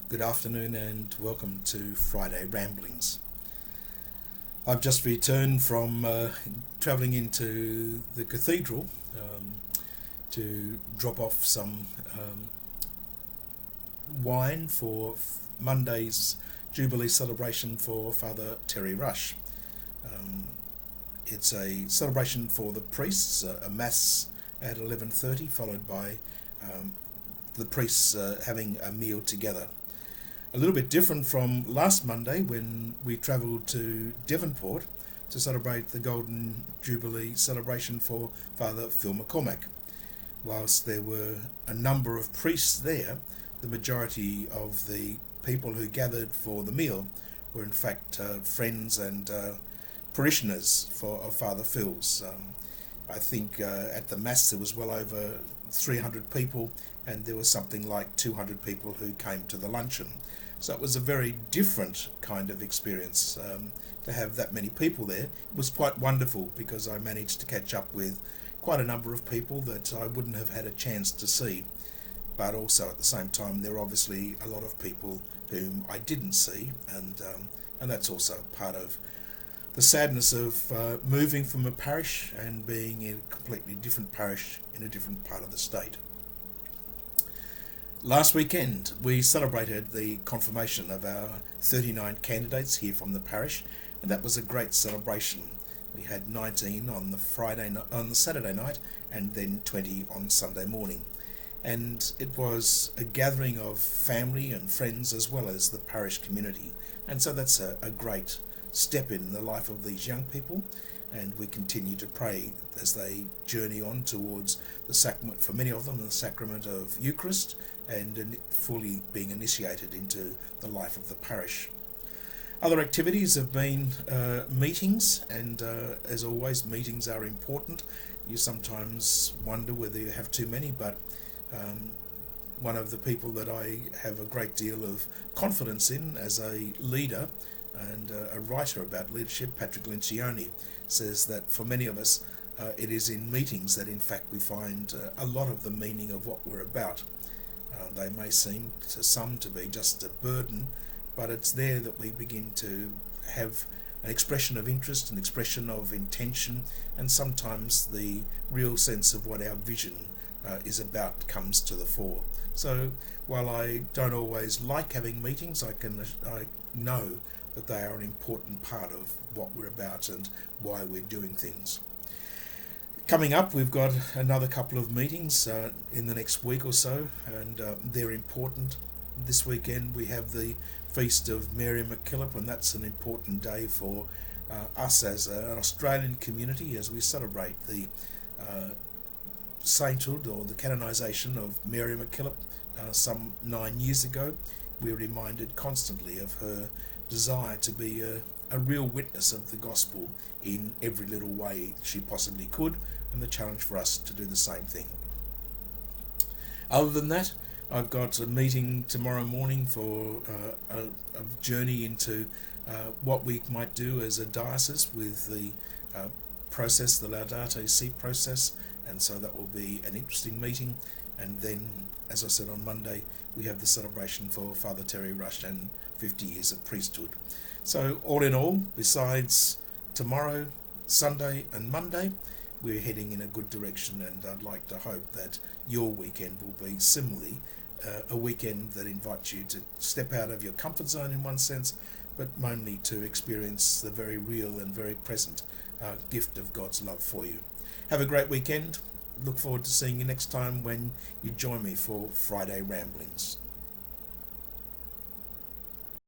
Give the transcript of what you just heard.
Good afternoon and welcome to Friday Ramblings. I've just returned from travelling into the cathedral to drop off some wine for Monday's Jubilee celebration for Father Terry Rush. It's a celebration for the priests, a mass at 11:30, followed by the priests having a meal together. A little bit different from last Monday when we travelled to Devonport to celebrate the Golden Jubilee celebration for Father Phil McCormack. Whilst there were a number of priests there, the majority of the people who gathered for the meal were in fact friends and parishioners of Father Phil's. I think at the Mass there was well over 300 people, and there was something like 200 people who came to the luncheon. So it was a very different kind of experience to have that many people there. It was quite wonderful because I managed to catch up with quite a number of people that I wouldn't have had a chance to see. But also at the same time, there are obviously a lot of people whom I didn't see, and that's also part of the sadness of moving from a parish and being in a completely different parish in a different part of the state. Last weekend we celebrated the confirmation of our 39 candidates here from the parish, and that was a great celebration. We had 19 on the Saturday night, and then 20 on Sunday morning. And it was a gathering of family and friends as well as the parish community. And so that's a great step in the life of these young people, and we continue to pray as they journey on towards the sacrament, for many of them, the sacrament of Eucharist, and fully being initiated into the life of the parish. Other activities have been meetings, and as always, meetings are important. You sometimes wonder whether you have too many, but one of the people that I have a great deal of confidence in as a leader and a writer about leadership, Patrick Lencioni, says that for many of us it is in meetings that in fact we find a lot of the meaning of what we're about. They may seem to some to be just a burden, but it's there that we begin to have an expression of interest, an expression of intention, and sometimes the real sense of what our vision is about comes to the fore. So while I don't always like having meetings, I know that they are an important part of what we're about and why we're doing things. Coming up, we've got another couple of meetings in the next week or so, and they're important. This weekend we have the Feast of Mary MacKillop, and that's an important day for us as an Australian community as we celebrate the sainthood or the canonisation of Mary MacKillop some 9 years ago. We're reminded constantly of her desire to be a real witness of the gospel in every little way she possibly could, and the challenge for us to do the same thing. Other than that, I've got a meeting tomorrow morning for a journey into what we might do as a diocese with the process, the Laudate Si process, and so that will be an interesting meeting. And then, as I said, on Monday we have the celebration for Father Terry Rush and 50 years of priesthood. So all in all, besides tomorrow, Sunday and Monday, we're heading in a good direction, and I'd like to hope that your weekend will be similarly a weekend that invites you to step out of your comfort zone in one sense, but mainly to experience the very real and very present gift of God's love for you. Have a great weekend. Look forward to seeing you next time when you join me for Friday Ramblings.